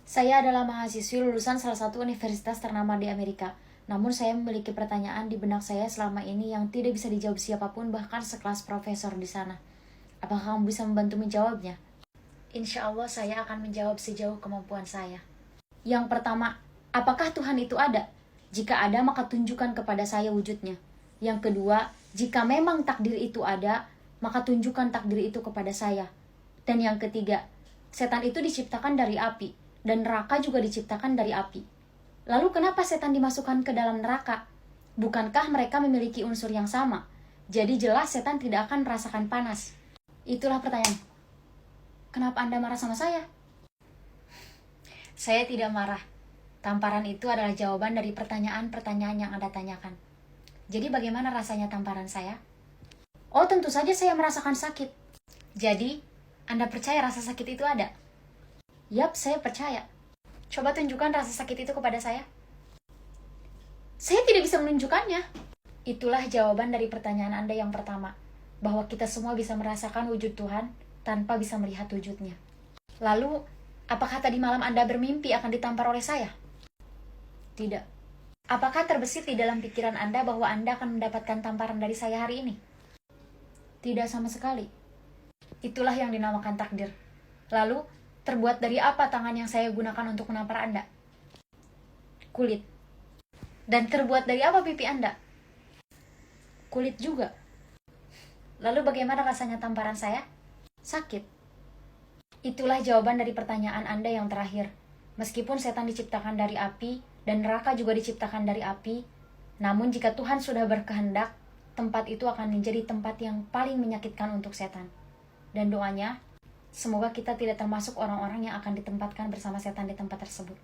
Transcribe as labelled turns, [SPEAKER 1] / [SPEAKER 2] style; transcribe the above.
[SPEAKER 1] Saya adalah mahasiswi lulusan salah satu universitas ternama di Amerika. Namun saya memiliki pertanyaan di benak saya selama ini yang tidak bisa dijawab siapapun, bahkan sekelas profesor di sana. Apakah kamu bisa membantu menjawabnya? Insya Allah saya akan menjawab sejauh kemampuan saya. Yang pertama, apakah Tuhan itu ada? Jika ada, maka tunjukkan kepada saya wujudnya. Yang kedua, jika memang takdir itu ada, maka tunjukkan takdir itu kepada saya. Dan yang ketiga, setan itu diciptakan dari api, dan neraka juga diciptakan dari api. Lalu kenapa setan dimasukkan ke dalam neraka? Bukankah mereka memiliki unsur yang sama? Jadi jelas setan tidak akan merasakan panas. Itulah pertanyaan. Kenapa Anda marah sama saya? Saya tidak marah. Tamparan itu adalah jawaban dari pertanyaan-pertanyaan yang Anda tanyakan. Jadi bagaimana rasanya tamparan saya? Oh, tentu saja saya merasakan sakit. Jadi, Anda percaya rasa sakit itu ada? Yap, saya percaya. Coba tunjukkan rasa sakit itu kepada saya. Saya tidak bisa menunjukkannya. Itulah jawaban dari pertanyaan Anda yang pertama, bahwa kita semua bisa merasakan wujud Tuhan tanpa bisa melihat wujudnya. Lalu, apakah tadi malam Anda bermimpi akan ditampar oleh saya? Tidak. Apakah terbesit di dalam pikiran Anda bahwa Anda akan mendapatkan tamparan dari saya hari ini? Tidak sama sekali. Itulah yang dinamakan takdir. Lalu, terbuat dari apa tangan yang saya gunakan untuk menampar Anda? Kulit. Dan terbuat dari apa pipi Anda? Kulit juga. Lalu bagaimana rasanya tamparan saya? Sakit. Itulah jawaban dari pertanyaan Anda yang terakhir. Meskipun setan diciptakan dari api dan neraka juga diciptakan dari api, namun jika Tuhan sudah berkehendak, tempat itu akan menjadi tempat yang paling menyakitkan untuk setan. Dan doanya, semoga kita tidak termasuk orang-orang yang akan ditempatkan bersama setan di tempat tersebut.